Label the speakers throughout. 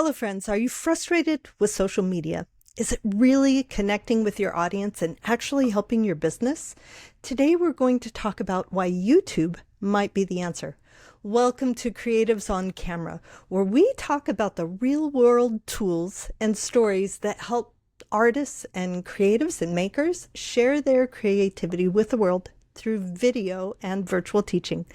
Speaker 1: Hello, friends. Are you frustrated with social media? Is it really connecting with your audience and actually helping your business? Today, we're going to talk about why YouTube might be the answer. Welcome to Creatives on Camera, where we talk about the real world tools and stories that help artists and creatives and makers share their creativity with the world through video and virtual teaching.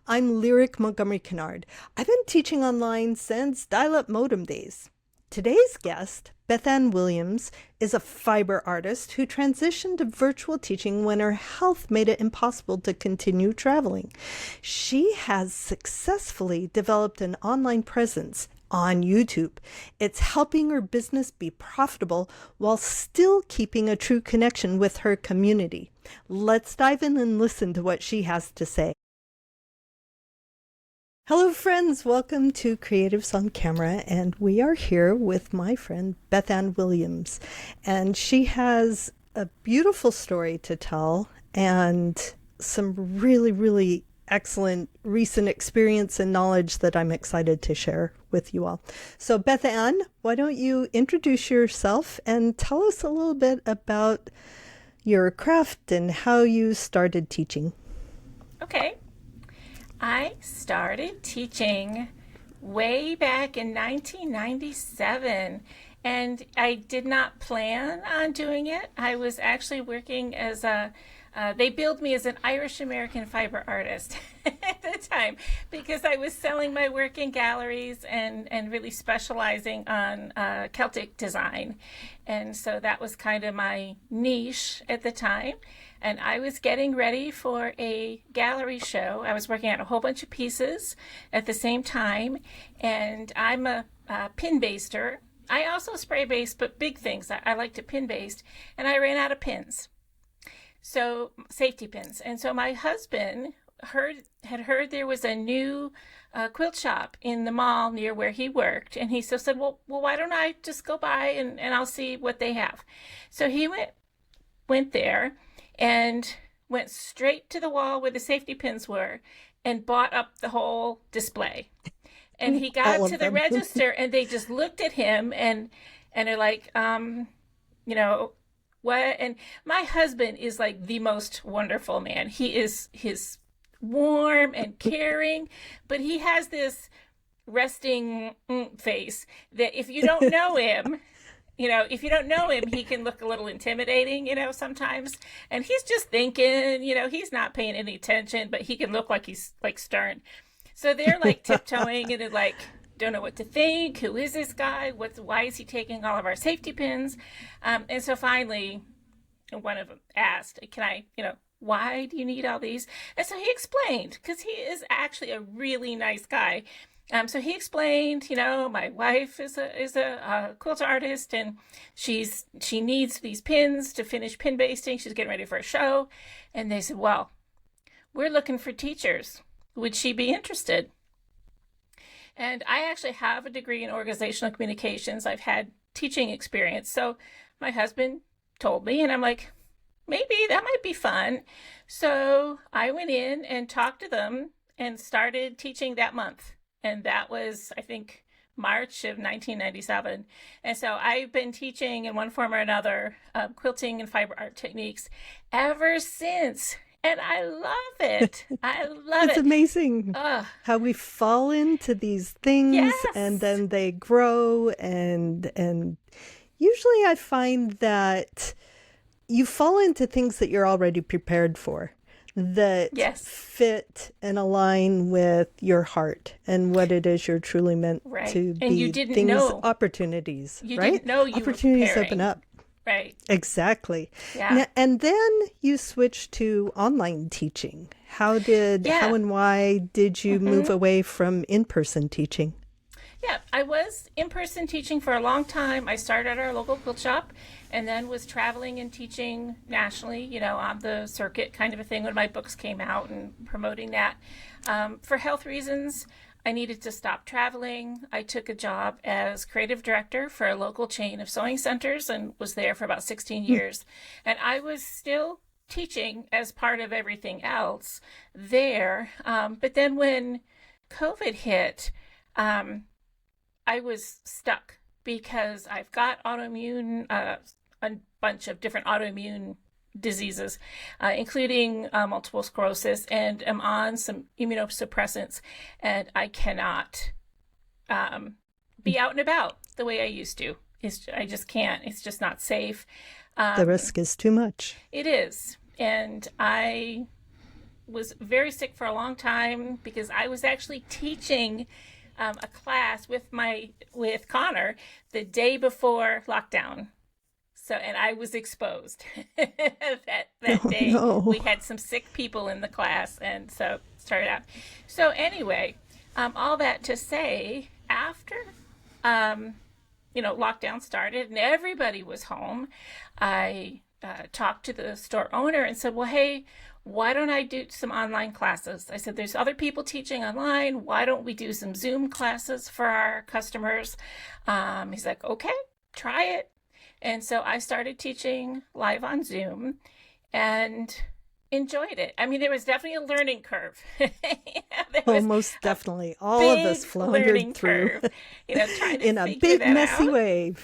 Speaker 1: I'm Lyric Montgomery Kinard. I've been teaching online since dial-up modem days. Today's guest, Beth Ann Williams, is a fiber artist who transitioned to virtual teaching when her health made it impossible to continue traveling. She has successfully developed an online presence on YouTube. It's helping her business be profitable while still keeping a true connection with her community. Let's dive in and listen to what she has to say. Hello, friends. Welcome to Creatives on Camera, and we are here with my friend Beth Ann Williams, and she has a beautiful story to tell and some really excellent recent experience and knowledge that I'm excited to share with you all. So Beth Ann, why don't you introduce yourself and tell us a little bit about your craft and how you started teaching.
Speaker 2: Okay. I started teaching way back in 1997, and I did not plan on doing it. I was actually working as they billed me as an Irish American fiber artist at the time because I was selling my work in galleries and really specializing on Celtic design. And so that was kind of my niche at the time. And I was getting ready for a gallery show. I was working on a whole bunch of pieces at the same time. And I'm a pin baster. I also spray baste, but big things. I like to pin baste. And I ran out of pins. So safety pins. And so my husband had heard there was a new quilt shop in the mall near where he worked. And he said, well, why don't I just go by and I'll see what they have. So he went there and went straight to the wall where the safety pins were and bought up the whole display. And he got to the register and they just looked at him and they're like, what? And my husband is like the most wonderful man. He's warm and caring, but he has this resting face that if you don't know him, he can look a little intimidating, sometimes. And he's just thinking, he's not paying any attention, but he can look like he's like stern. So they're like tiptoeing and they're like, don't know what to think. Who is this guy? Why is he taking all of our safety pins? And so finally, one of them asked, can I, why do you need all these? And so he explained, because he is actually a really nice guy. So he explained, my wife is a quilt artist and she needs these pins to finish pin basting. She's getting ready for a show. And they said, well, we're looking for teachers. Would she be interested? And I actually have a degree in organizational communications. I've had teaching experience. So my husband told me, and I'm like, maybe that might be fun. So I went in and talked to them and started teaching that month. And that was, I think, March of 1997. And so I've been teaching in one form or another quilting and fiber art techniques ever since. And I love it. I love it.
Speaker 1: It's amazing how we fall into these things,
Speaker 2: yes,
Speaker 1: and then they grow. And usually I find that you fall into things that you're already prepared for, that
Speaker 2: yes,
Speaker 1: fit and align with your heart and what it is you're truly meant
Speaker 2: right,
Speaker 1: to be.
Speaker 2: And you didn't know.
Speaker 1: Opportunities,
Speaker 2: you
Speaker 1: right?
Speaker 2: Didn't know you
Speaker 1: opportunities
Speaker 2: were preparing.
Speaker 1: open up.
Speaker 2: Right.
Speaker 1: Exactly.
Speaker 2: Yeah.
Speaker 1: And then you switched to online teaching. How and why did you move away from in-person teaching?
Speaker 2: Yeah, I was in-person teaching for a long time. I started at our local quilt shop and then was traveling and teaching nationally, on the circuit kind of a thing when my books came out and promoting that. For health reasons, I needed to stop traveling. I took a job as creative director for a local chain of sewing centers and was there for about 16 years. And I was still teaching as part of everything else there. But then when COVID hit, I was stuck because I've got autoimmune, a bunch of different autoimmune diseases, including multiple sclerosis, and am on some immunosuppressants, and I cannot be out and about the way I used to. I just can't. It's just not safe.
Speaker 1: The risk is too much.
Speaker 2: It is. And I was very sick for a long time because I was actually teaching a class with Connor the day before lockdown. So, and I was exposed that day.
Speaker 1: No.
Speaker 2: We had some sick people in the class, and so started out. So anyway, all that to say, after lockdown started and everybody was home, I talked to the store owner and said, well, hey, why don't I do some online classes? I said, there's other people teaching online. Why don't we do some Zoom classes for our customers? He's like, okay, try it. And so I started teaching live on Zoom and enjoyed it. I mean, there was definitely a learning curve.
Speaker 1: Most definitely. All of us floundered through
Speaker 2: trying to
Speaker 1: in a big, messy way.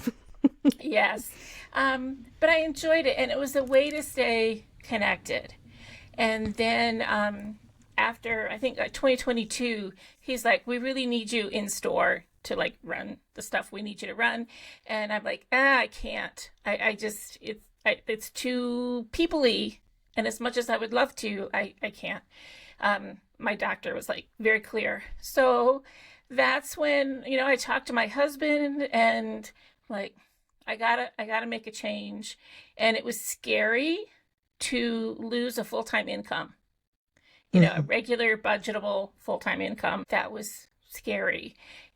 Speaker 2: Yes. But I enjoyed it, and it was a way to stay connected. And then after, I think, 2022, he's like, we really need you in store to run the stuff we need you to run. And I'm like, I can't. It's too people-y. And as much as I would love to, I can't. My doctor was very clear. So that's when, I talked to my husband and I gotta make a change. And it was scary to lose a full-time income, a regular budgetable full-time income. That was scary.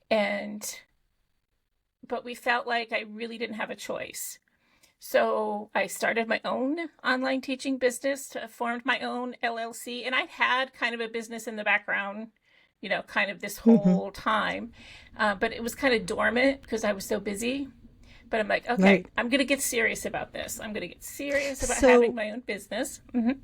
Speaker 2: But we felt like I really didn't have a choice. So I started my own online teaching business, formed my own LLC, and I had kind of a business in the background, kind of this whole time. But it was kind of dormant because I was so busy. But I'm like, okay, right. I'm going to get serious about this. I'm going to get serious about having my own business. Mm-hmm.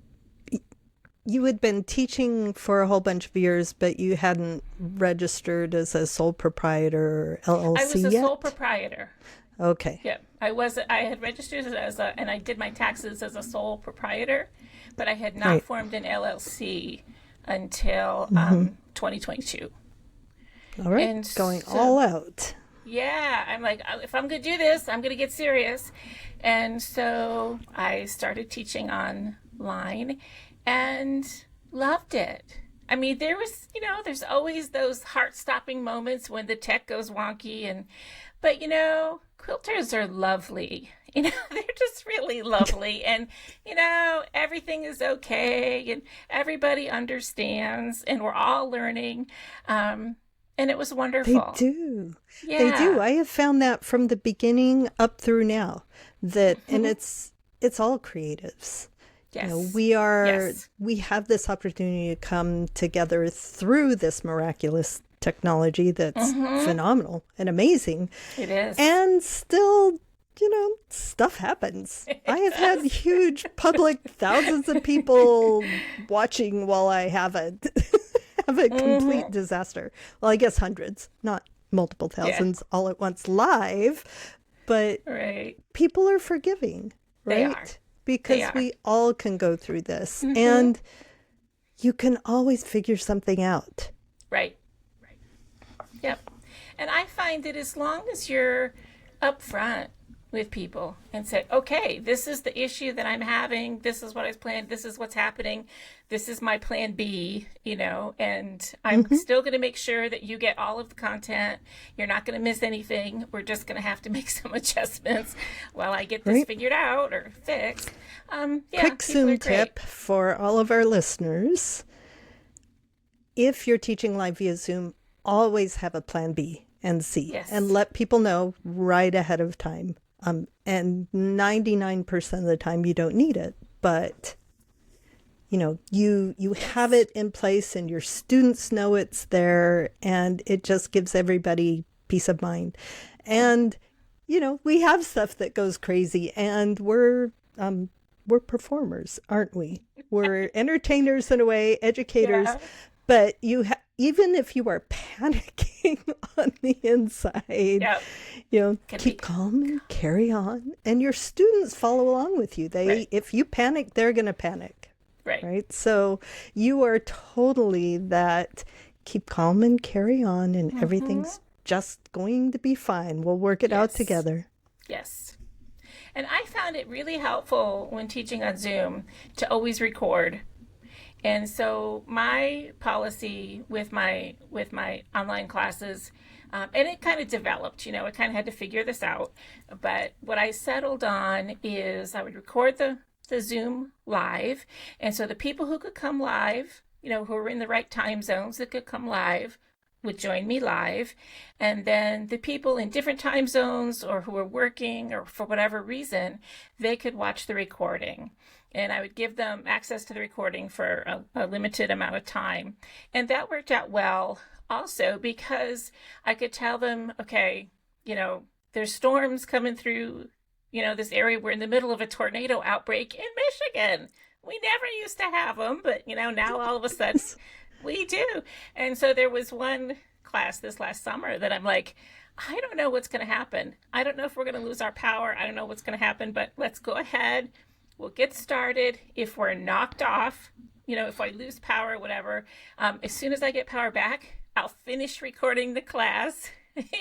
Speaker 1: You had been teaching for a whole bunch of years, but you hadn't registered as a sole proprietor or LLC yet?
Speaker 2: I was a sole proprietor.
Speaker 1: Okay.
Speaker 2: Yeah, I had registered and I did my taxes as a sole proprietor, but I had not formed an LLC until 2022.
Speaker 1: All right, and going all out.
Speaker 2: Yeah, I'm like, if I'm going to do this, I'm going to get serious. And so I started teaching online and loved it. I mean, there was, there's always those heart-stopping moments when the tech goes wonky, but quilters are lovely. They're just really lovely. And, everything is okay and everybody understands and we're all learning. And it was wonderful.
Speaker 1: They do.
Speaker 2: Yeah.
Speaker 1: They do. I have found that from the beginning up through now and it's all creatives.
Speaker 2: Yes.
Speaker 1: We have this opportunity to come together through this miraculous technology that's phenomenal and amazing.
Speaker 2: It is.
Speaker 1: And still, stuff happens. I have had huge public thousands of people watching while I have a complete disaster. Well, I guess hundreds, not multiple thousands all at once live, but people are forgiving, right?
Speaker 2: They are.
Speaker 1: Because we all can go through this and you can always figure something out.
Speaker 2: Right. Yep. And I find that as long as you're upfront with people and say, okay, this is the issue that I'm having. This is what I planned. This is what's happening. This is my plan B, and I'm still going to make sure that you get all of the content. You're not going to miss anything. We're just going to have to make some adjustments while I get this figured out or fixed.
Speaker 1: Quick Zoom tip for all of our listeners. If you're teaching live via Zoom, always have a plan B and C and let people know right ahead of time. And 99% of the time you don't need it, but you have it in place and your students know it's there and it just gives everybody peace of mind. And, we have stuff that goes crazy and we're performers, aren't we? We're entertainers in a way, educators, but you even if you are panicking on the inside,
Speaker 2: Yep.
Speaker 1: keep calm and carry on. And your students follow along with you.
Speaker 2: Right.
Speaker 1: If you panic, they're going to panic. Right. So you are totally that keep calm and carry on, and everything's just going to be fine. We'll work it out together.
Speaker 2: Yes. And I found it really helpful when teaching on Zoom to always record. And so my policy with my online classes, and it kind of developed, I kind of had to figure this out. But what I settled on is I would record the Zoom live. And so the people who could come live, who were in the right time zones that could come live, would join me live. And then the people in different time zones or who were working or for whatever reason, they could watch the recording. And I would give them access to the recording for a limited amount of time. And that worked out well also because I could tell them, okay, there's storms coming through, this area. We're in the middle of a tornado outbreak in Michigan. We never used to have them, but, now all of a sudden we do. And so there was one class this last summer that I'm like, I don't know what's going to happen. I don't know if we're going to lose our power. I don't know what's going to happen, but let's go ahead. We'll get started. If we're knocked off, if I lose power, whatever, as soon as I get power back, I'll finish recording the class,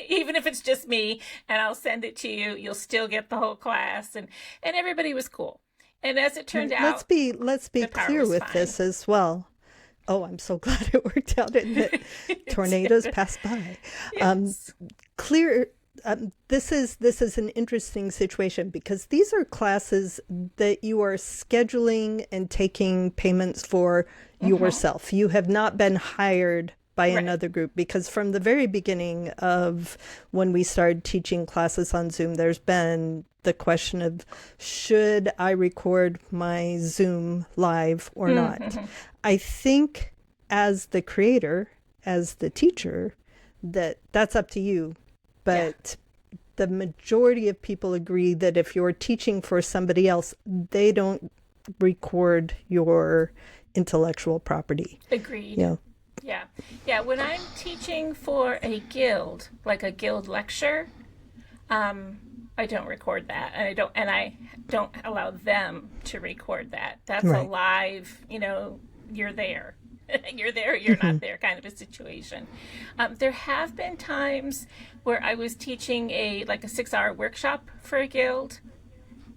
Speaker 2: even if it's just me, and I'll send it to you. You'll still get the whole class. And everybody was cool. And as it turned out,
Speaker 1: let's be clear with fine. This as well. Oh, I'm so glad it worked out and that tornadoes passed by.
Speaker 2: Yes.
Speaker 1: This is an interesting situation because these are classes that you are scheduling and taking payments for yourself. You have not been hired by another group, because from the very beginning of when we started teaching classes on Zoom, there's been the question of, should I record my Zoom live or not? I think as the creator, as the teacher, that's up to you. But the majority of people agree that if you're teaching for somebody else, they don't record your intellectual property.
Speaker 2: Agreed. Yeah. When I'm teaching for a guild, like a guild lecture, I don't record that, and I don't allow them to record that. That's a live, you're there. You're there, you're not there kind of a situation. There have been times where I was teaching a 6-hour workshop for a guild,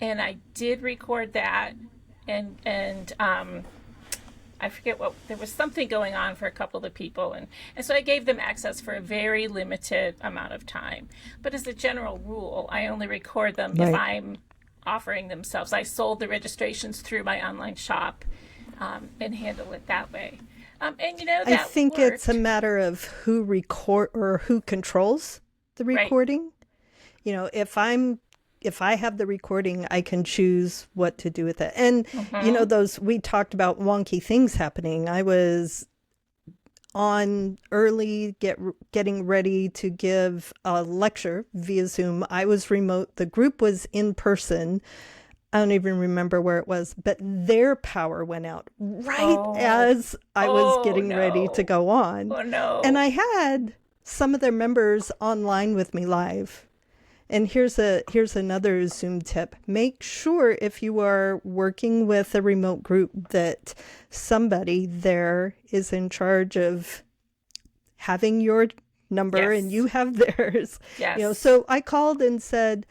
Speaker 2: and I did record that, and I forget there was something going on for a couple of the people, and so I gave them access for a very limited amount of time. But as a general rule, I only record them if I'm offering themselves. I sold the registrations through my online shop, and handle it that way. And that
Speaker 1: I think
Speaker 2: worked.
Speaker 1: it's a matter of who record or who controls the recording. If I have the recording, I can choose what to do with it. And we talked about wonky things happening. I was on early, getting ready to give a lecture via Zoom. I was remote. The group was in person. I don't even remember where it was, but their power went out as I was getting ready to go on.
Speaker 2: Oh, no.
Speaker 1: And I had some of their members online with me live. And here's another Zoom tip. Make sure if you are working with a remote group that somebody there is in charge of having your number and you have theirs.
Speaker 2: Yes.
Speaker 1: So I called and said,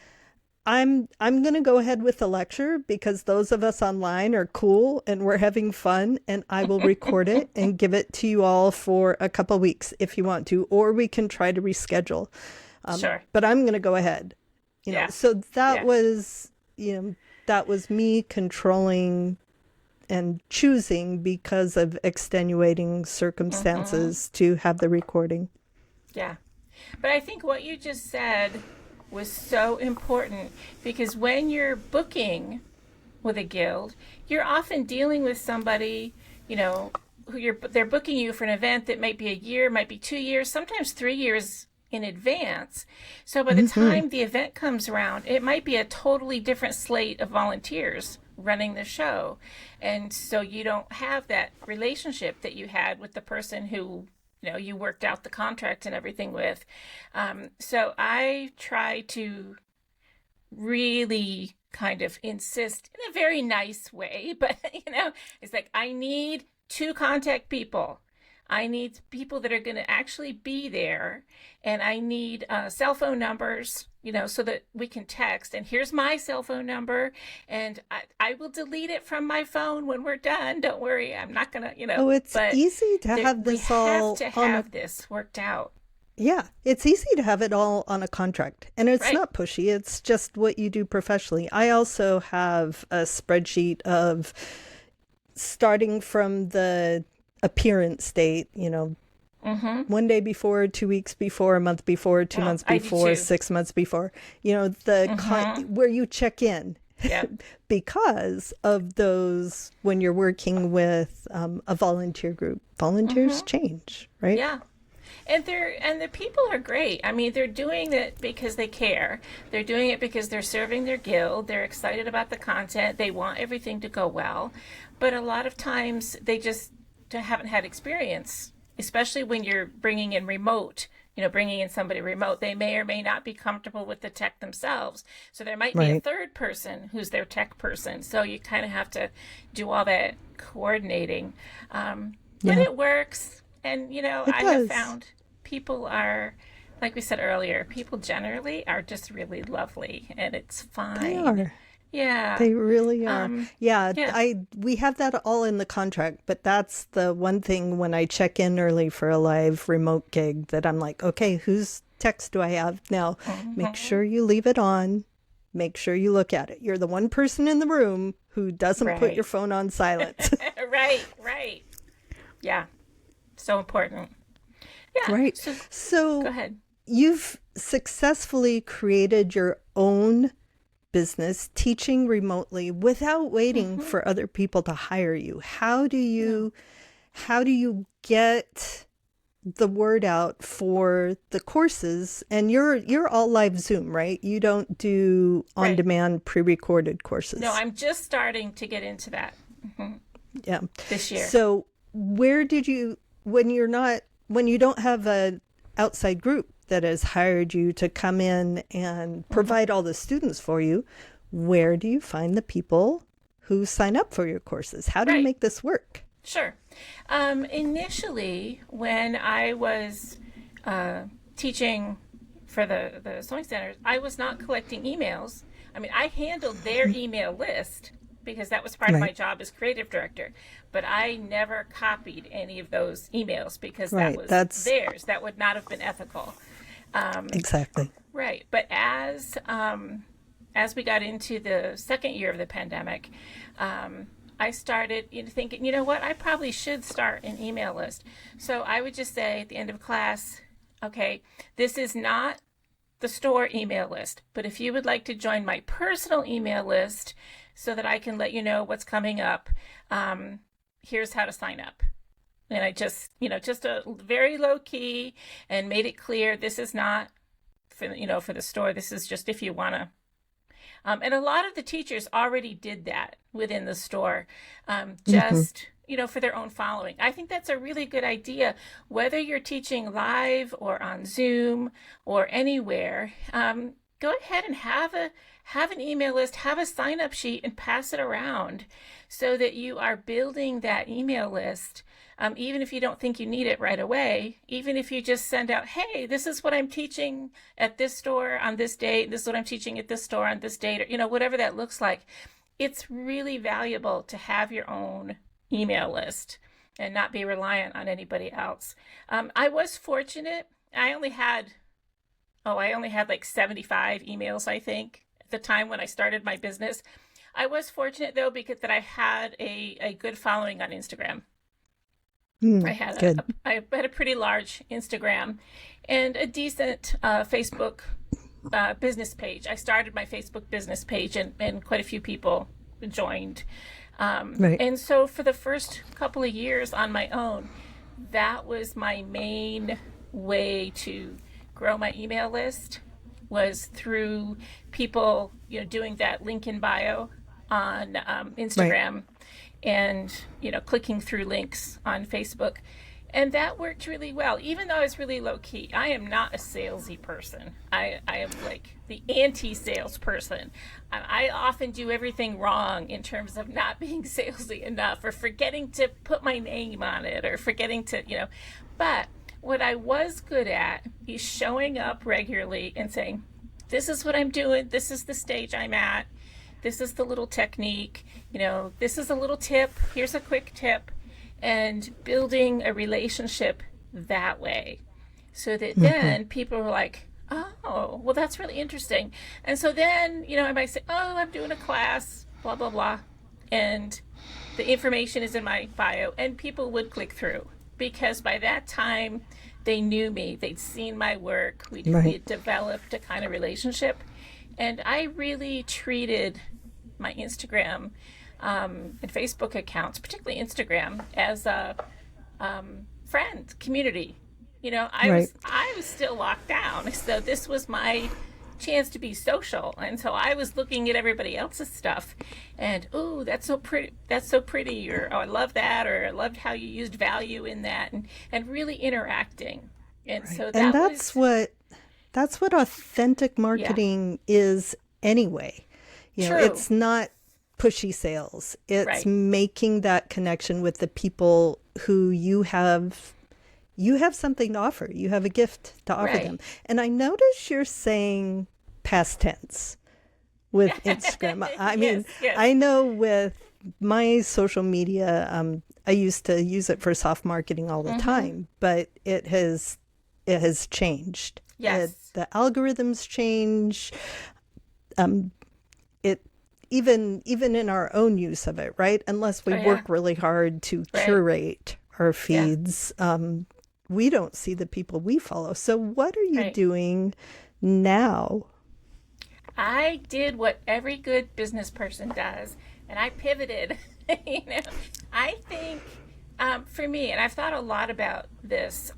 Speaker 1: I'm going to go ahead with the lecture because those of us online are cool and we're having fun, and I will record it and give it to you all for a couple of weeks if you want to, or we can try to reschedule.
Speaker 2: Sure.
Speaker 1: But I'm going to go ahead. So that was me controlling and choosing because of extenuating circumstances to have the recording.
Speaker 2: Yeah. But I think what you just said was so important, because when you're booking with a guild, you're often dealing with somebody, they're booking you for an event that might be a year, might be 2 years, sometimes 3 years in advance. So by the time the event comes around, it might be a totally different slate of volunteers running the show. And so you don't have that relationship that you had with the person who you worked out the contract and everything with. So I try to really kind of insist in a very nice way, but it's like, I need to contact people. I need people that are going to actually be there, and I need cell phone numbers, so that we can text. And here's my cell phone number, and I will delete it from my phone when we're done. Don't worry, I'm not gonna,
Speaker 1: Oh, it's easy to have this all
Speaker 2: we have to have this worked out.
Speaker 1: Yeah, it's easy to have it all on a contract, and it's
Speaker 2: Right.
Speaker 1: not pushy. It's just what you do professionally. I also have a spreadsheet of starting from the appearance date, one day before, 2 weeks before, a month before, 2 months
Speaker 2: I do
Speaker 1: before,
Speaker 2: too.
Speaker 1: 6 months before, where you check in.
Speaker 2: Yeah.
Speaker 1: Because of those, when you're working with a volunteer group, volunteers change, right?
Speaker 2: Yeah. And the people are great. I mean, they're doing it because they care. They're doing it because they're serving their guild. They're excited about the content. They want everything to go well. But a lot of times they just haven't had experience, especially when you're bringing in remote, bringing in somebody remote. They may or may not be comfortable with the tech themselves. So there might be a third person who's their tech person. So you kind of have to do all that coordinating. But it works. And, I have found people are, like we said earlier, people generally are just really lovely, and it's fine.
Speaker 1: They are.
Speaker 2: Yeah.
Speaker 1: They really are.
Speaker 2: Yeah.
Speaker 1: We have that all in the contract, but that's the one thing when I check in early for a live remote gig that I'm like, okay, whose text do I have now? Make sure you leave it on. Make sure you look at it. You're the one person in the room who doesn't put your phone on silent.
Speaker 2: Right. Yeah. So important. Yeah.
Speaker 1: Right. So
Speaker 2: go ahead.
Speaker 1: You've successfully created your own business teaching remotely without waiting for other people to hire you. How do you get the word out for the courses? And you're all live Zoom, right? You don't do on-demand pre-recorded courses.
Speaker 2: No, I'm just starting to get into that.
Speaker 1: Yeah.
Speaker 2: This year.
Speaker 1: So where did you, when you don't have an outside group that has hired you to come in and provide all the students for you, where do you find the people who sign up for your courses? How do you make this work?
Speaker 2: Sure. Initially, when I was teaching for the sewing centers, I was not collecting emails. I mean, I handled their email list because that was part of my job as creative director. But I never copied any of those emails because that was theirs. That would not have been ethical.
Speaker 1: Exactly.
Speaker 2: Right. But as we got into the second year of the pandemic, I started thinking, you know what, I probably should start an email list. So I would just say at the end of class, okay, this is not the store email list, but if you would like to join my personal email list so that I can let you know what's coming up, here's how to sign up. And I just, just a very low key and made it clear this is not for the store. This is just if you want to. And a lot of the teachers already did that within the store, just, for their own following. I think that's a really good idea, whether you're teaching live or on Zoom or anywhere. Go ahead and have an email list, have a sign-up sheet, and pass it around so that you are building that email list. Even if you don't think you need it right away, even if you just send out, hey, this is what I'm teaching at this store on this date, this is what I'm teaching at this store on this date, or, whatever that looks like. It's really valuable to have your own email list and not be reliant on anybody else. I was fortunate. I only had like 75 emails, I think, at the time when I started my business. I was fortunate, though, because that I had a good following on Instagram. I had a pretty large Instagram and a decent Facebook business page. I started my Facebook business page and quite a few people joined. And so for the first couple of years on my own, that was my main way to grow my email list, was through people, doing that link in bio on Instagram. And clicking through links on Facebook. And that worked really well, even though I was really low key. I am not a salesy person. I am like the anti-sales person. I often do everything wrong in terms of not being salesy enough, or forgetting to put my name on it, or forgetting to, But what I was good at is showing up regularly and saying, this is what I'm doing. This is the stage I'm at. This is the little technique. This is a little tip. Here's a quick tip. And building a relationship that way, so that then people are like, oh, well, that's really interesting. And so then, I might say, oh, I'm doing a class, blah, blah, blah. And the information is in my bio, and people would click through, because by that time they knew me, they'd seen my work, we had developed a kind of relationship. And I really treated my Instagram and Facebook accounts, particularly Instagram, as a friend community. I was still locked down, so this was my chance to be social, and so I was looking at everybody else's stuff, and oh, that's so pretty, or oh, I love that, or I loved how you used value in that, and really interacting, and so that's what
Speaker 1: authentic marketing is anyway. It's not pushy sales. It's making that connection with the people who you have something to offer. You have a gift to offer them. And I notice you're saying past tense with Instagram. I mean, yes. I know with my social media, I used to use it for soft marketing all the time, but it has changed.
Speaker 2: Yes.
Speaker 1: The algorithms change. Even in our own use of it, right? Unless we work really hard to curate our feeds, we don't see the people we follow. So what are you doing now?
Speaker 2: I did what every good business person does, and I pivoted. I think for me, and I've thought a lot about this,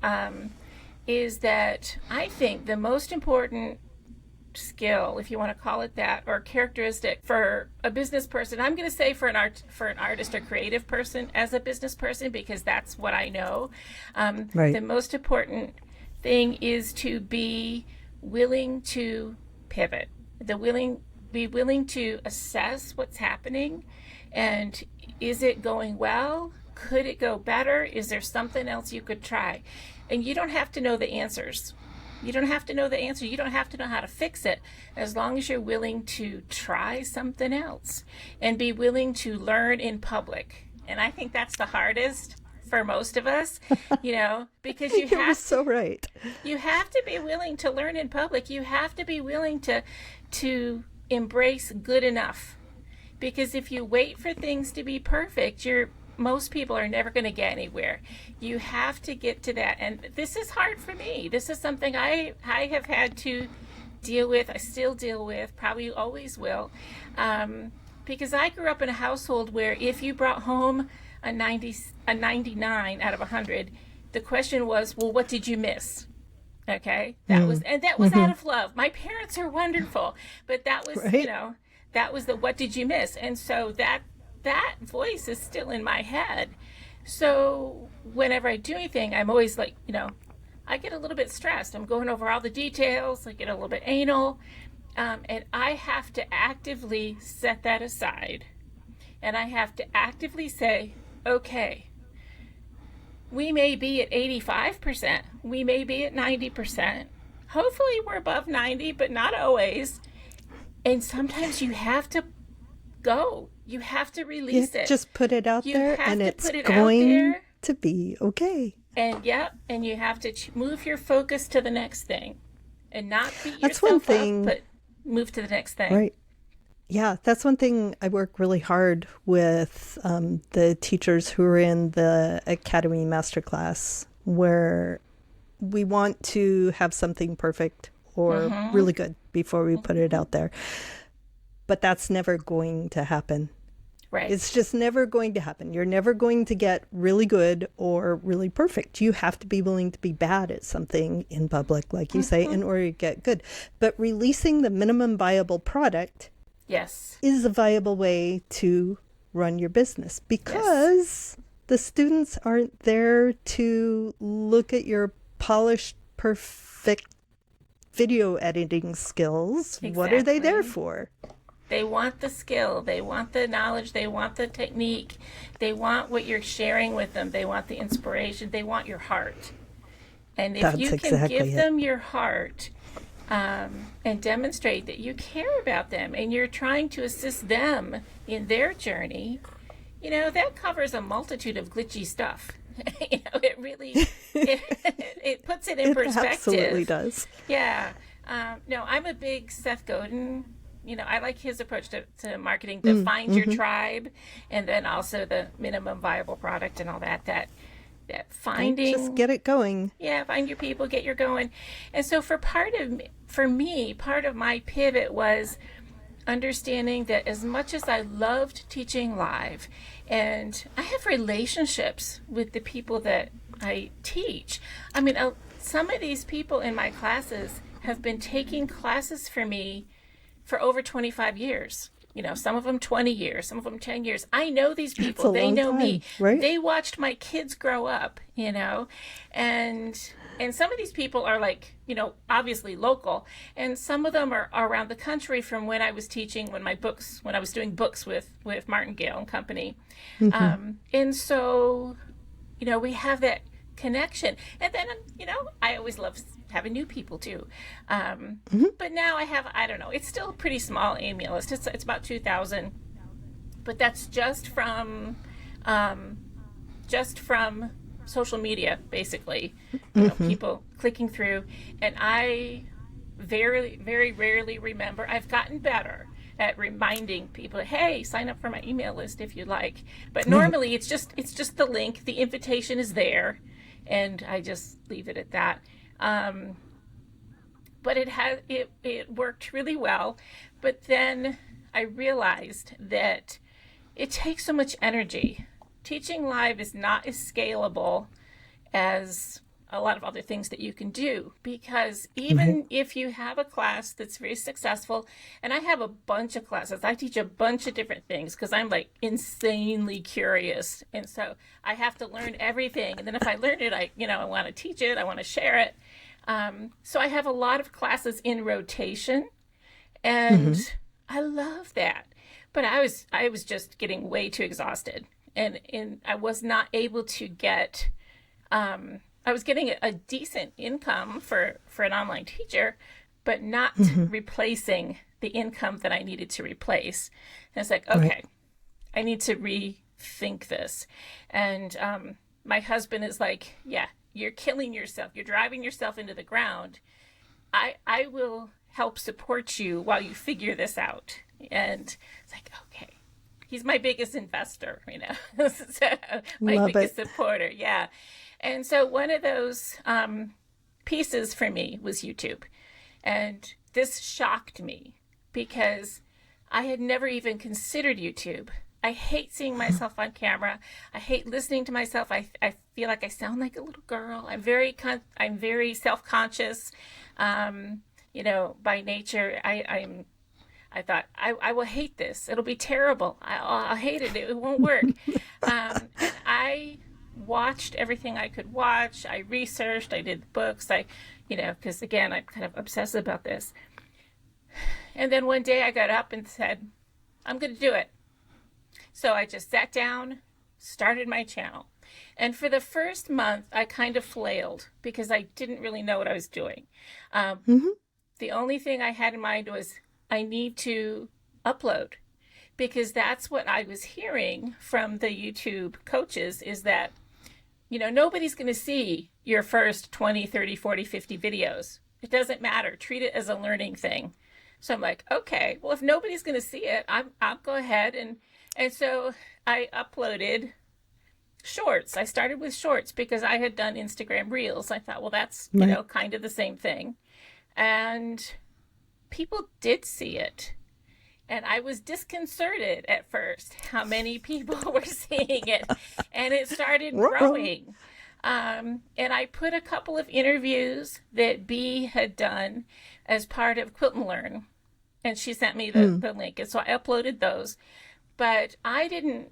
Speaker 2: is that I think the most important skill, if you want to call it that, or characteristic for a business person, I'm going to say for an artist or creative person as a business person, because that's what I know. The most important thing is to be willing to pivot, be willing to assess what's happening, and is it going well? Could it go better? Is there something else you could try? And you don't have to know the answers. You don't have to know the answer. You don't have to know how to fix it, as long as you're willing to try something else and be willing to learn in public. And I think that's the hardest for most of us, because you have
Speaker 1: so right.
Speaker 2: You have to be willing to learn in public. You have to be willing to embrace good enough, because if you wait for things to be perfect, most people are never going to get anywhere. You have to get to that. And this is hard for me. This is something I have had to deal with. I still deal with, probably always will. Because I grew up in a household where if you brought home a 99 out of 100, the question was, well, what did you miss? Okay. That was out of love. My parents are wonderful, but that was, that was the, what did you miss? And so that voice is still in my head. So whenever I do anything, I'm always like, I get a little bit stressed. I'm going over all the details. I get a little bit anal. And I have to actively set that aside. And I have to actively say, okay, we may be at 85%. We may be at 90%. Hopefully we're above 90, but not always. And sometimes you have to go. You have to release it.
Speaker 1: Just put it out there, and it's going to be okay.
Speaker 2: And and you have to move your focus to the next thing, and not beat yourself up, but move to the next thing.
Speaker 1: Right. Yeah, that's one thing I work really hard with the teachers who are in the Academy Masterclass, where we want to have something perfect or really good before we put it out there. But that's never going to happen.
Speaker 2: Right.
Speaker 1: It's just never going to happen. You're never going to get really good or really perfect. You have to be willing to be bad at something in public, like you say, in order to get good. But releasing the minimum viable product is a viable way to run your business, because the the students aren't there to look at your polished, perfect video editing skills.
Speaker 2: Exactly.
Speaker 1: What are they there for?
Speaker 2: They want the skill, they want the knowledge, they want the technique, they want what you're sharing with them, they want the inspiration, they want your heart. And if you can give them your heart, and demonstrate that you care about them and you're trying to assist them in their journey, that covers a multitude of glitchy stuff. It really, it puts it in perspective.
Speaker 1: It absolutely does.
Speaker 2: Yeah. No, I'm a big Seth Godin. I like his approach to marketing, the find your tribe, and then also the minimum viable product and all that finding,
Speaker 1: just get it going.
Speaker 2: Yeah, find your people, get your going. And so part of my pivot was understanding that as much as I loved teaching live, and I have relationships with the people that I teach. I mean, some of these people in my classes have been taking classes for me for over 25 years. Some of them 20 years, some of them 10 years. I know these people. They know me.
Speaker 1: Right?
Speaker 2: They watched my kids grow up, and some of these people are like, obviously local, and some of them are around the country from when I was teaching, when I was doing books with Martingale and Company. And so, we have that connection. And then, I always love having new people too. But now I have, I don't know, it's still a pretty small email list. It's about 2,000, but that's just from social media, basically. People clicking through, and I very, very rarely remember. I've gotten better at reminding people, hey, sign up for my email list if you like. But normally it's just the link, the invitation is there, and I just leave it at that. But it worked really well. But then I realized that it takes so much energy. Teaching live is not as scalable as a lot of other things that you can do, because even if you have a class that's very successful, and I have a bunch of classes, I teach a bunch of different things because I'm like insanely curious, and so I have to learn everything, and then if I learn it, I want to teach it, I want to share it. So I have a lot of classes in rotation, and I love that. But I was just getting way too exhausted, and I was not able to get. I was getting a decent income for an online teacher, but not replacing the income that I needed to replace. And it's like, okay, I need to rethink this. And my husband is like, yeah, you're killing yourself. You're driving yourself into the ground. I will help support you while you figure this out. And it's like, okay. He's my biggest investor, so my biggest supporter. Yeah. And so one of those pieces for me was YouTube. And this shocked me because I had never even considered YouTube. I hate seeing myself on camera. I hate listening to myself. I feel like I sound like a little girl. I'm very self-conscious. By nature, I thought, I will hate this. It'll be terrible. I'll hate it. It won't work. And I watched everything I could watch. I researched. I did books. Because again, I'm kind of obsessive about this. And then one day I got up and said, I'm going to do it. So I just sat down, started my channel. And for the first month, I kind of flailed because I didn't really know what I was doing. The only thing I had in mind was I need to upload, because that's what I was hearing from the YouTube coaches, is that, nobody's going to see your first 20, 30, 40, 50 videos. It doesn't matter. Treat it as a learning thing. So I'm like, okay, well, if nobody's going to see it, I'll go ahead. And so I uploaded shorts. I started with shorts because I had done Instagram Reels. I thought, well, that's, kind of the same thing. And people did see it. And I was disconcerted at first how many people were seeing it. And it started growing. And I put a couple of interviews that Bea had done as part of Quilt and Learn. And she sent me the link. And so I uploaded those. But I didn't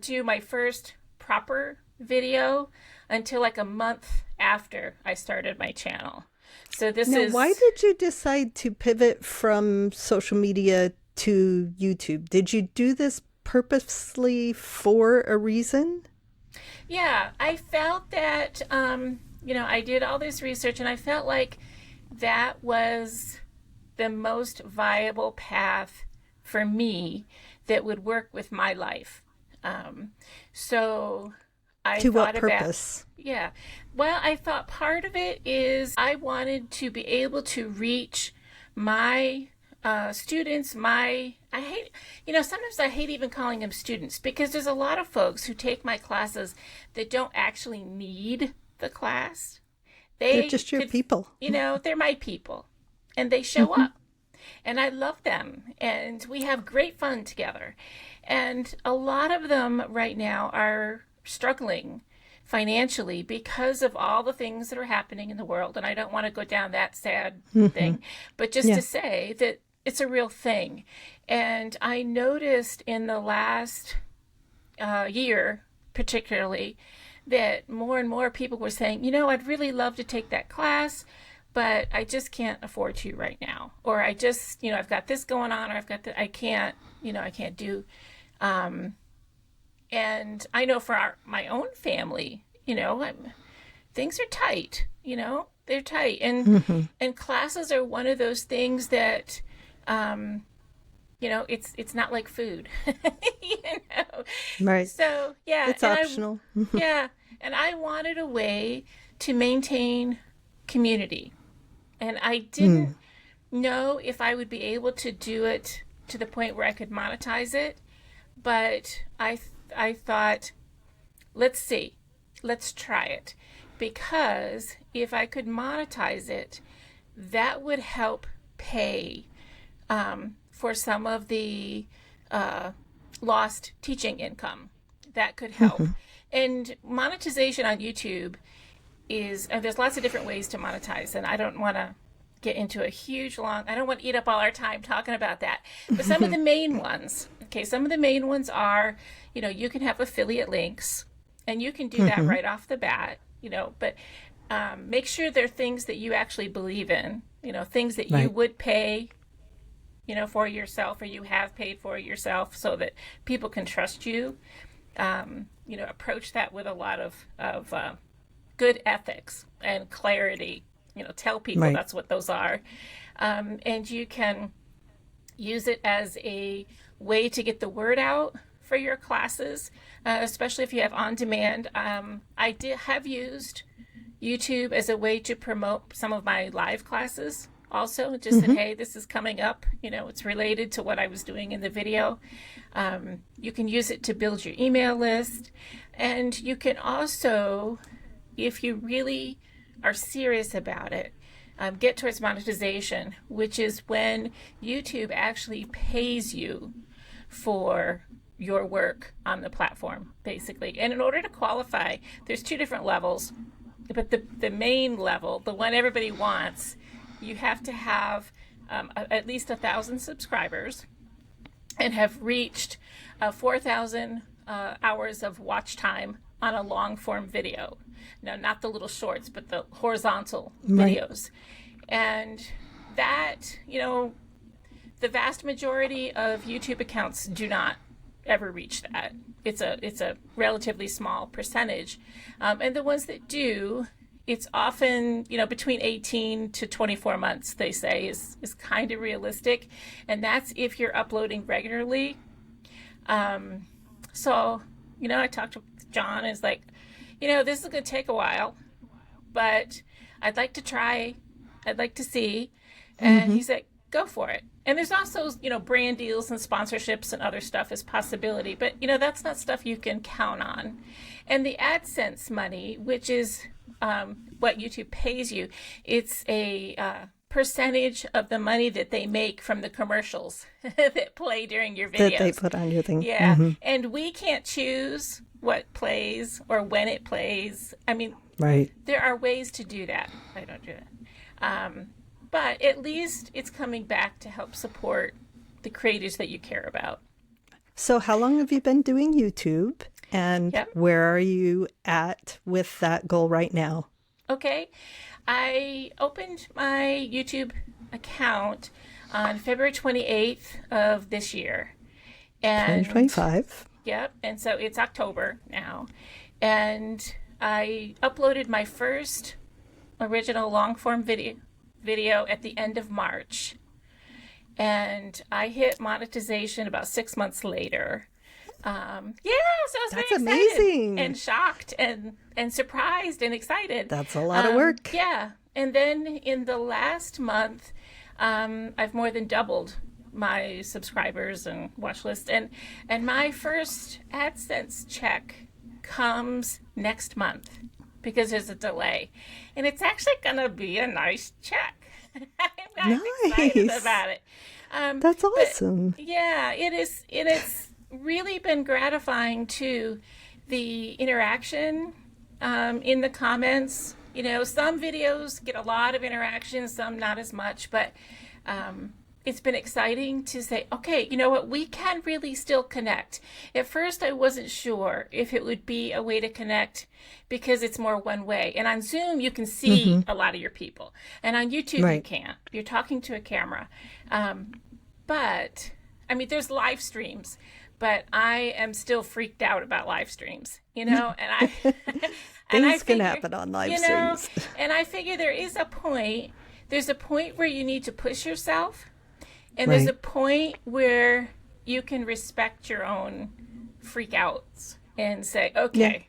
Speaker 2: do my first proper video until like a month after I started my channel. So
Speaker 1: why did you decide to pivot from social media to YouTube? Did you do this purposely for a reason?
Speaker 2: Yeah, I felt that, I did all this research and I felt like that was the most viable path for me that would work with my life. So I
Speaker 1: to
Speaker 2: thought
Speaker 1: what purpose?
Speaker 2: Yeah. Well, I thought part of it is I wanted to be able to reach my students, sometimes I hate even calling them students because there's a lot of folks who take my classes that don't actually need the class.
Speaker 1: They're just your people.
Speaker 2: They're my people and they show up and I love them and we have great fun together. And a lot of them right now are struggling financially because of all the things that are happening in the world. And I don't want to go down that sad thing, but just to say that it's a real thing. And I noticed in the last year, particularly, that more and more people were saying, I'd really love to take that class, but I just can't afford to right now. Or I just, I've got this going on, or I can't do. And I know for my own family, things are tight, they're tight. And classes are one of those things that, it's not like food,
Speaker 1: Right.
Speaker 2: So, yeah.
Speaker 1: It's optional.
Speaker 2: Yeah. And I wanted a way to maintain community. And I didn't know if I would be able to do it to the point where I could monetize it. But I thought, let's see, let's try it. Because if I could monetize it, that would help pay for some of the lost teaching income. That could help. And monetization on YouTube there's lots of different ways to monetize, and I don't want to get into I don't want to eat up all our time talking about that. But some of the main ones, are, you can have affiliate links, and you can do that right off the bat, but make sure they're things that you actually believe in, things that you would pay, for yourself, or you have paid for yourself, so that people can trust you. Approach that with a lot of good ethics and clarity. Tell people that's what those are. And you can use it as a way to get the word out for your classes, especially if you have on demand. I have used YouTube as a way to promote some of my live classes also. Just said, hey, this is coming up. It's related to what I was doing in the video. You can use it to build your email list. And you can also, if you really are serious about it, get towards monetization, which is when YouTube actually pays you for your work on the platform, basically. And in order to qualify, there's two different levels, but the main level, the one everybody wants, you have to have at least 1,000 subscribers and have reached 4,000 hours of watch time on a long form video. No, not the little shorts, but the horizontal videos. And that, the vast majority of YouTube accounts do not ever reach that. It's a relatively small percentage. And the ones that do, it's often, between 18 to 24 months, they say, is kind of realistic. And that's if you're uploading regularly. So, I talked to John, and it's like, this is going to take a while, but I'd like to try. I'd like to see. And he's like, go for it. And there's also, brand deals and sponsorships and other stuff as possibility. But, that's not stuff you can count on. And the AdSense money, which is what YouTube pays you, it's a percentage of the money that they make from the commercials that play during your videos.
Speaker 1: That they put on your thing.
Speaker 2: Yeah. And we can't choose what plays or when it plays. I mean, there are ways to do that. I don't do it. But at least it's coming back to help support the creators that you care about.
Speaker 1: So how long have you been doing YouTube? And
Speaker 2: Yep.
Speaker 1: where are you at with that goal right now?
Speaker 2: Okay. I opened my YouTube account on February 28th of this year. And
Speaker 1: 2025.
Speaker 2: yep, and so it's October now. And I uploaded my first original long form video at the end of March. And I hit monetization about 6 months later. Yeah, so I was
Speaker 1: That's
Speaker 2: very excited
Speaker 1: amazing.
Speaker 2: and shocked and surprised and excited.
Speaker 1: That's a lot of work.
Speaker 2: Yeah, and then in the last month, I've more than doubled my subscribers and watch list, and my first AdSense check comes next month because there's a delay, and it's actually gonna be a nice check. I'm excited
Speaker 1: Nice.
Speaker 2: about it.
Speaker 1: That's awesome.
Speaker 2: Yeah, it is. It has really been gratifying too. The interaction in the comments. You know, some videos get a lot of interaction, some not as much, but it's been exciting to say, okay, you know what, we can really still connect. At first, I wasn't sure if it would be a way to connect because it's more one way. And on Zoom, you can see a lot of your people. And on YouTube, you
Speaker 1: Right.
Speaker 2: can't. You're talking to a camera. But, I mean, there's live streams, but I am still freaked out about live streams, you know? And I... and I
Speaker 1: Things can
Speaker 2: figure,
Speaker 1: happen on live
Speaker 2: you know,
Speaker 1: streams.
Speaker 2: and I figure there's a point where you need to push yourself. And there's
Speaker 1: Right.
Speaker 2: a point where you can respect your own freak outs and say, okay,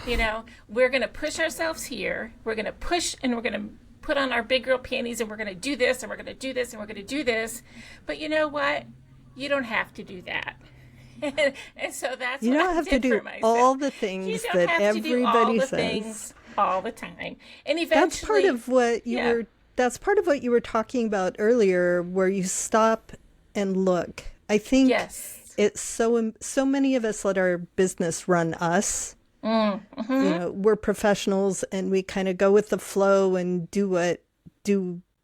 Speaker 2: you know, we're going to push ourselves here. We're going to push and we're going to put on our big girl panties and we're going to do this and we're going to do this and we're going to do this. But you know what? You don't have to do that. And so that's
Speaker 1: You
Speaker 2: what
Speaker 1: don't
Speaker 2: I
Speaker 1: have to
Speaker 2: did
Speaker 1: do
Speaker 2: for myself.
Speaker 1: all the
Speaker 2: You
Speaker 1: things
Speaker 2: don't
Speaker 1: that
Speaker 2: have to do all
Speaker 1: everybody
Speaker 2: the
Speaker 1: says.
Speaker 2: things all the time. And eventually,
Speaker 1: That's part of what you
Speaker 2: yeah.
Speaker 1: were. That's part of what you were talking about earlier, where you stop and look. I think
Speaker 2: yes.
Speaker 1: it's so many of us let our business run us. You know, we're professionals and we kind of go with the flow and do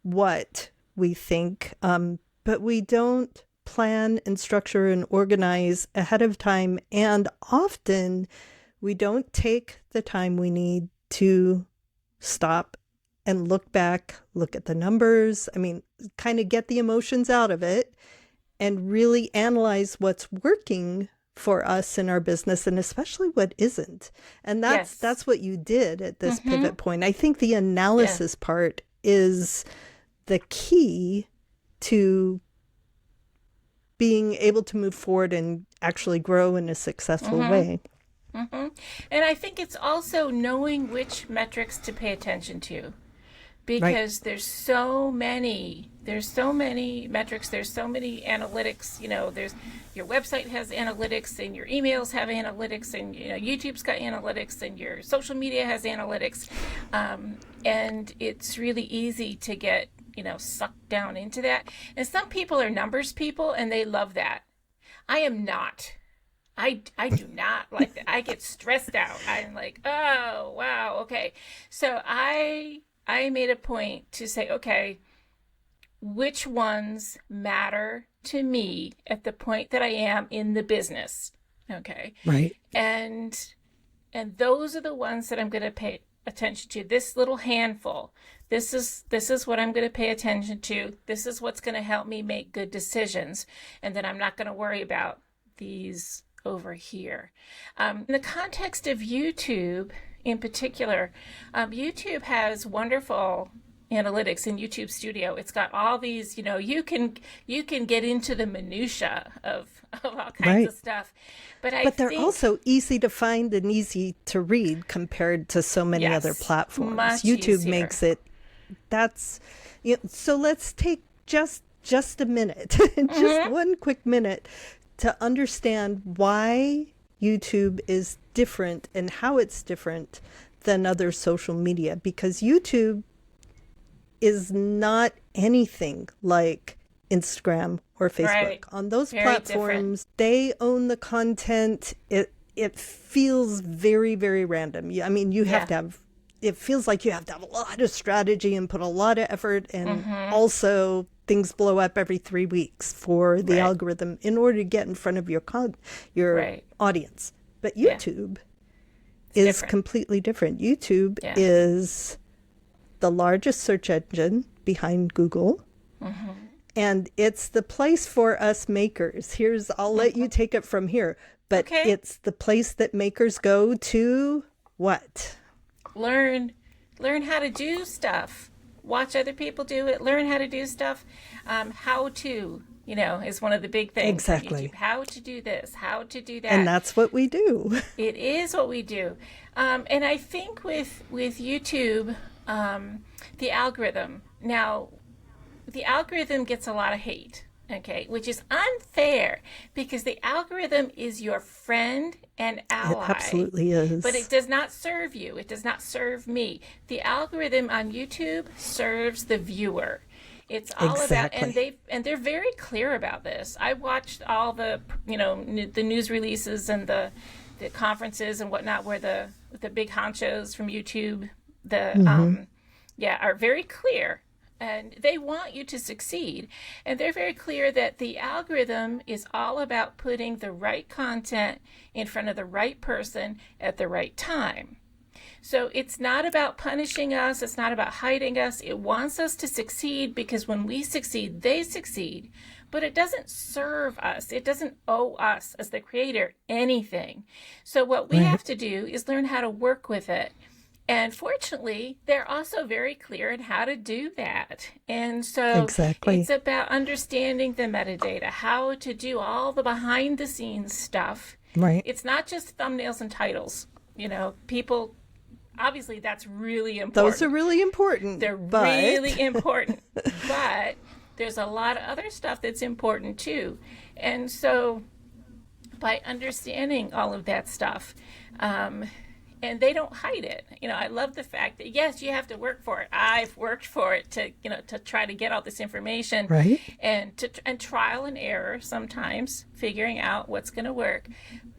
Speaker 1: what we think, but we don't plan and structure and organize ahead of time, and often we don't take the time we need to stop and look back, look at the numbers. I mean, kind of get the emotions out of it and really analyze what's working for us in our business and especially what isn't. And that's
Speaker 2: Yes.
Speaker 1: what you did at this pivot point. I think the analysis part is the key to being able to move forward and actually grow in a successful way.
Speaker 2: And I think it's also knowing which metrics to pay attention to, because there's so many metrics, there's so many analytics. You know, there's your website has analytics and your emails have analytics and, you know, YouTube's got analytics and your social media has analytics, and it's really easy to get, you know, sucked down into that. And some people are numbers people and they love that. I am not. I do not like that. I get stressed out. I'm like, oh, wow, okay. So I made a point to say, okay, which ones matter to me at the point that I am in the business, okay?
Speaker 1: Right.
Speaker 2: And those are the ones that I'm going to pay attention to. This little handful. This is what I'm going to pay attention to. This is what's going to help me make good decisions. And then I'm not going to worry about these over here. In the context of YouTube in particular, YouTube has wonderful analytics in YouTube Studio. It's got all these, you know, you can get into the minutia of all kinds of stuff. But
Speaker 1: they're
Speaker 2: think,
Speaker 1: also easy to find and easy to read compared to so many other platforms.
Speaker 2: much
Speaker 1: YouTube
Speaker 2: easier.
Speaker 1: makes it. So let's take just a minute, just one quick minute to understand why YouTube is different and how it's different than other social media, because YouTube is not anything like Instagram or Facebook.
Speaker 2: Right.
Speaker 1: On those
Speaker 2: Very
Speaker 1: platforms, they own the content. It feels very, very random. I mean, you have to have, it feels like you have to have a lot of strategy and put a lot of effort, and also things blow up every 3 weeks for the algorithm in order to get in front of your audience. But YouTube
Speaker 2: It's
Speaker 1: is
Speaker 2: different.
Speaker 1: completely different. YouTube
Speaker 2: Yeah.
Speaker 1: is the largest search engine behind Google. And it's the place for us makers. I'll let you take it from here. But
Speaker 2: Okay.
Speaker 1: it's the place that makers go to what?
Speaker 2: Learn how to do stuff. Watch other people do it. Learn how to do stuff. How to, is one of the big things.
Speaker 1: Exactly.
Speaker 2: On YouTube. How to do this, how to do that.
Speaker 1: And that's what we do.
Speaker 2: It is what we do. And I think with YouTube, the algorithm, now, the algorithm gets a lot of hate, okay, which is unfair because the algorithm is your friend and ally.
Speaker 1: It absolutely is.
Speaker 2: But it does not serve you. It does not serve me. The algorithm on YouTube serves the viewer. It's all
Speaker 1: Exactly.
Speaker 2: about, and they're very clear about this. I watched all the, the news releases and the conferences and whatnot where the big honchos from YouTube, are very clear. And they want you to succeed. And they're very clear that the algorithm is all about putting the right content in front of the right person at the right time. So it's not about punishing us. It's not about hiding us. It wants us to succeed because when we succeed, they succeed. But it doesn't serve us. It doesn't owe us as the creator anything. So what we have to do is learn how to work with it. And fortunately, they're also very clear in how to do that. And so
Speaker 1: Exactly.
Speaker 2: it's about understanding the metadata, how to do all the behind the scenes stuff.
Speaker 1: Right.
Speaker 2: It's not just thumbnails and titles. People, obviously that's really important.
Speaker 1: Those are really important.
Speaker 2: They're really important. But there's a lot of other stuff that's important too. And so by understanding all of that stuff, and they don't hide it. I love the fact that, yes, you have to work for it. I've worked for it to try to get all this information.
Speaker 1: Right.
Speaker 2: And trial and error sometimes, figuring out what's going to work.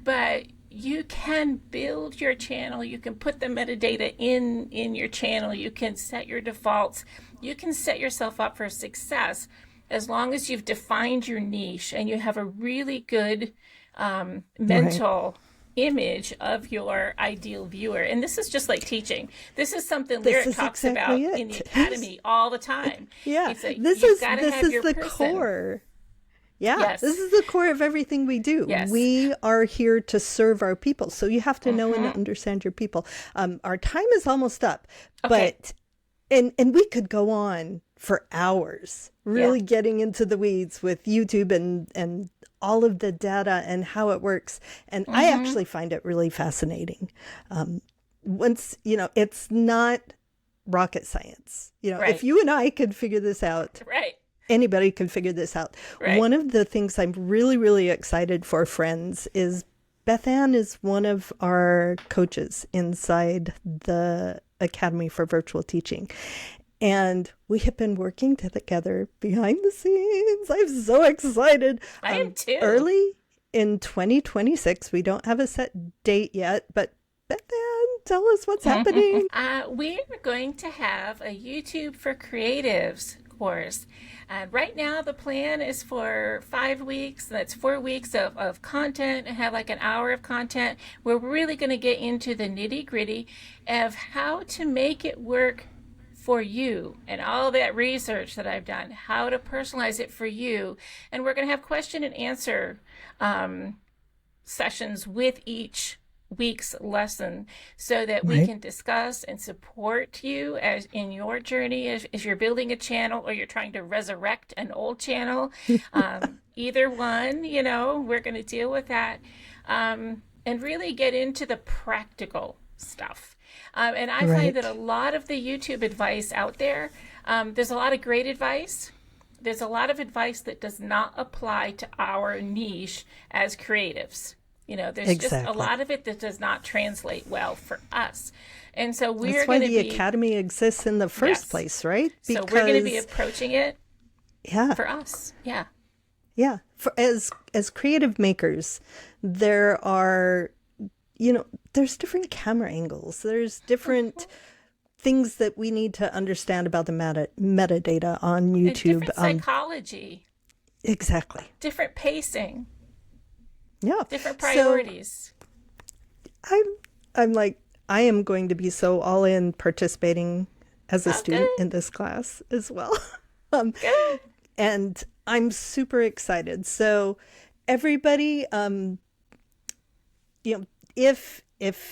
Speaker 2: But you can build your channel. You can put the metadata in your channel. You can set your defaults. You can set yourself up for success as long as you've defined your niche and you have a really good mental image of your ideal viewer. And this is just like teaching. This is something Lyric talks about in the academy all the time.
Speaker 1: Yeah,
Speaker 2: It's like,
Speaker 1: this
Speaker 2: you've
Speaker 1: is
Speaker 2: gotta
Speaker 1: this
Speaker 2: have
Speaker 1: is
Speaker 2: your
Speaker 1: the
Speaker 2: person.
Speaker 1: core. Yeah,
Speaker 2: Yes.
Speaker 1: this is the core of everything we do.
Speaker 2: Yes.
Speaker 1: We are here to serve our people, so you have to know and understand your people. Our time is almost up,
Speaker 2: Okay.
Speaker 1: but and we could go on for hours, really getting into the weeds with YouTube and all of the data and how it works. And I actually find it really fascinating. It's not rocket science. If you and I could figure this out,
Speaker 2: Right.
Speaker 1: anybody can figure this out.
Speaker 2: Right.
Speaker 1: One of the things I'm really, really excited for, friends, is Beth Ann is one of our coaches inside the Academy for Virtual Teaching. And we have been working together behind the scenes. I'm so excited.
Speaker 2: I am too.
Speaker 1: Early in 2026, we don't have a set date yet, but Beth Ann, tell us what's happening.
Speaker 2: We're going to have a YouTube for Creatives course. And right now the plan is for 5 weeks. That's 4 weeks of content and have like an hour of content. We're really going to get into the nitty gritty of how to make it work for you and all that research that I've done, how to personalize it for you. And we're going to have question and answer sessions with each week's lesson so that we can discuss and support you as in your journey as you're building a channel or you're trying to resurrect an old channel. Either one, we're going to deal with that and really get into the practical stuff. And I find that a lot of the YouTube advice out there, there's a lot of great advice. There's a lot of advice that does not apply to our niche as creatives. There's just a lot of it that does not translate well for us. And so
Speaker 1: That's why the Academy exists in the first place, right?
Speaker 2: So we're going to be approaching it for us. Yeah.
Speaker 1: Yeah. As creative makers, there are, there's different camera angles. There's different things that we need to understand about the metadata on YouTube.
Speaker 2: And different psychology.
Speaker 1: Exactly.
Speaker 2: Different pacing.
Speaker 1: Yeah.
Speaker 2: Different priorities.
Speaker 1: I'm I'm like, I am going to be so all in participating as a
Speaker 2: Oh, good,
Speaker 1: student in this class as well. um,
Speaker 2: good.
Speaker 1: and I'm super excited. So everybody, you know, if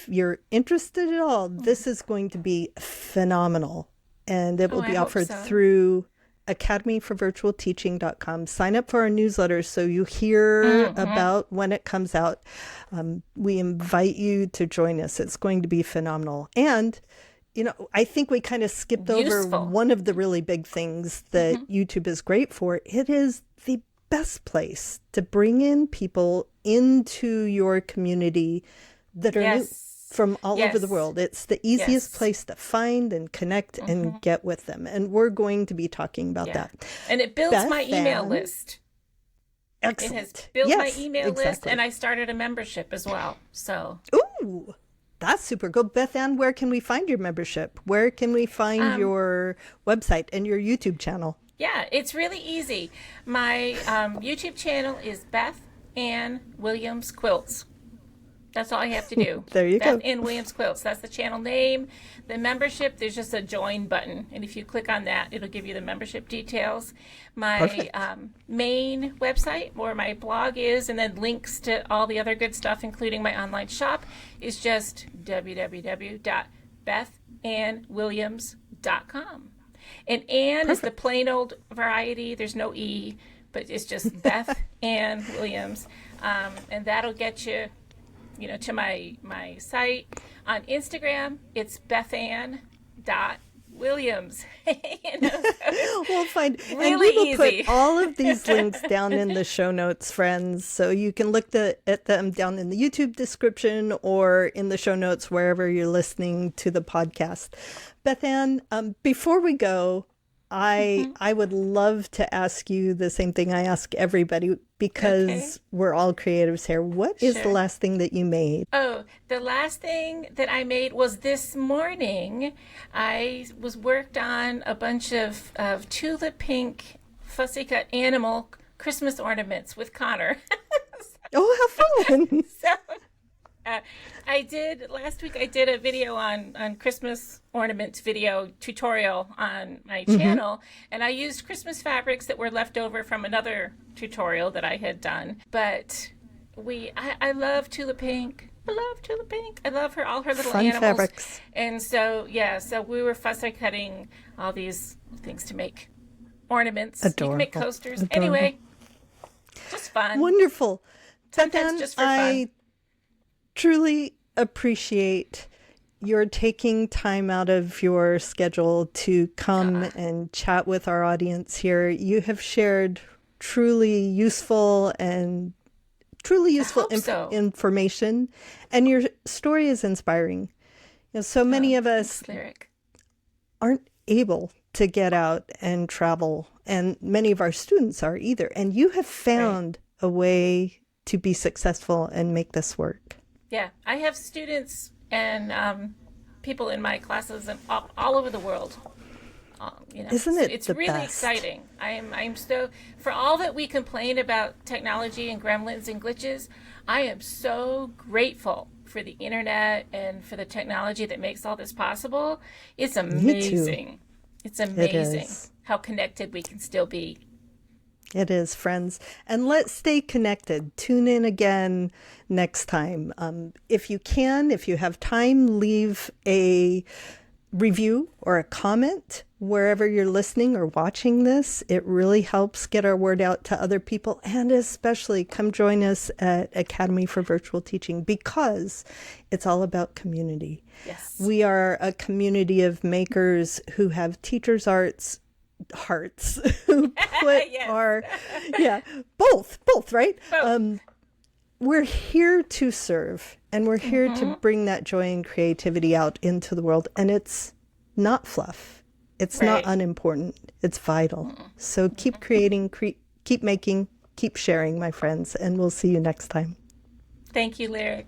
Speaker 1: you're interested at all, this is going to be phenomenal. And it
Speaker 2: Oh,
Speaker 1: will
Speaker 2: I
Speaker 1: be
Speaker 2: hope
Speaker 1: offered
Speaker 2: so.
Speaker 1: through academyforvirtualteaching.com. Sign up for our newsletter so you hear
Speaker 2: Mm-hmm.
Speaker 1: about when it comes out. We invite you to join us. It's going to be phenomenal. And, you know, I think we kind of skipped over
Speaker 2: Useful.
Speaker 1: one of the really big things that
Speaker 2: Mm-hmm.
Speaker 1: YouTube is great for. It is the best place to bring in people into your community that are new
Speaker 2: Yes.
Speaker 1: from all over the
Speaker 2: Yes.
Speaker 1: world. It's the easiest
Speaker 2: Yes.
Speaker 1: place to find and connect and
Speaker 2: Mm-hmm.
Speaker 1: get with them. And we're going to be talking about
Speaker 2: Yeah.
Speaker 1: that.
Speaker 2: And it builds my
Speaker 1: Beth
Speaker 2: email
Speaker 1: Ann,
Speaker 2: list. It has
Speaker 1: excellent.
Speaker 2: built my
Speaker 1: Yes,
Speaker 2: email list, and
Speaker 1: exactly.
Speaker 2: I started a membership as well. So,
Speaker 1: Ooh, that's super cool. Beth Ann, where can we find your membership? Where can we find
Speaker 2: um,
Speaker 1: your website and your YouTube channel?
Speaker 2: yeah, it's really easy. My YouTube channel is Beth Ann Williams Quilts. That's all I have to do.
Speaker 1: There you
Speaker 2: Beth
Speaker 1: go.
Speaker 2: Ann Williams Quilts. That's the channel name. The membership, there's just a join button. And if you click on that, it'll give you the membership details. My
Speaker 1: Perfect.
Speaker 2: main website, where my blog is, and then links to all the other good stuff, including my online shop, is just www.bethannwilliams.com. And Ann is the
Speaker 1: Perfect.
Speaker 2: plain old variety. There's no E, but it's just Beth Ann Williams. And that'll get you, to my site. On Instagram, it's bethann.williams.
Speaker 1: We'll find, and we
Speaker 2: Really
Speaker 1: will put
Speaker 2: easy.
Speaker 1: all of these links down in the show notes, friends. So you can look at them down in the YouTube description or in the show notes wherever you're listening to the podcast. Beth Ann, before we go, I would love to ask you the same thing I ask everybody
Speaker 2: Okay,
Speaker 1: because we're all creatives here. What is the
Speaker 2: sure.
Speaker 1: last thing that you made?
Speaker 2: Oh, the last thing that I made was this morning. I was worked on a bunch of tulip pink fussy cut animal Christmas ornaments with Connor.
Speaker 1: Oh, how fun!
Speaker 2: So uh, I did last week. I did a video on Christmas ornaments video tutorial on my
Speaker 1: Hmm.
Speaker 2: channel, and I used Christmas fabrics that were left over from another tutorial that I had done. But I love tulip pink. I love tulip pink. I love all her little
Speaker 1: Fun
Speaker 2: animals,
Speaker 1: fabrics.
Speaker 2: and so yeah. So we were fussy cutting all these things to make ornaments. You can make
Speaker 1: Adorable.
Speaker 2: coasters.
Speaker 1: Adorable.
Speaker 2: Anyway, just fun.
Speaker 1: Wonderful. Beth
Speaker 2: Sometimes
Speaker 1: Ann,
Speaker 2: just for fun.
Speaker 1: I truly appreciate your taking time out of your schedule to come and chat with our audience here. You have shared truly useful and truly
Speaker 2: I
Speaker 1: useful
Speaker 2: hope so.
Speaker 1: information, and your story is inspiring. So many
Speaker 2: Oh,
Speaker 1: of us
Speaker 2: thanks, Lyric.
Speaker 1: aren't able to get out and travel, and many of our students are either. And you have
Speaker 2: Right.
Speaker 1: found a way to be successful and make this work.
Speaker 2: Yeah, I have students and people in my classes and all over the world.
Speaker 1: Isn't
Speaker 2: So
Speaker 1: it
Speaker 2: it's
Speaker 1: the
Speaker 2: really
Speaker 1: best?
Speaker 2: exciting. I'm so for all that we complain about technology and gremlins and glitches. I am so grateful for the internet and for the technology that makes all this possible. It's
Speaker 1: Me too.
Speaker 2: amazing. It's
Speaker 1: It
Speaker 2: amazing
Speaker 1: is.
Speaker 2: how connected we can still be.
Speaker 1: It is, friends. And let's stay connected. Tune in again next time. If you can, if you have time, leave a review or a comment wherever you're listening or watching this. It really helps get our word out to other people. And especially come join us at Academy for Virtual Teaching because it's all about community.
Speaker 2: Yes.
Speaker 1: We are a community of makers who have teachers' arts hearts who put
Speaker 2: Yes.
Speaker 1: our yeah both right.
Speaker 2: Both.
Speaker 1: We're here to serve, and we're here to bring that joy and creativity out into the world, and it's not fluff, it's not
Speaker 2: Right.
Speaker 1: unimportant, it's vital. So keep creating, keep making, keep sharing, my friends, and we'll see you next time.
Speaker 2: Thank you, Lyric.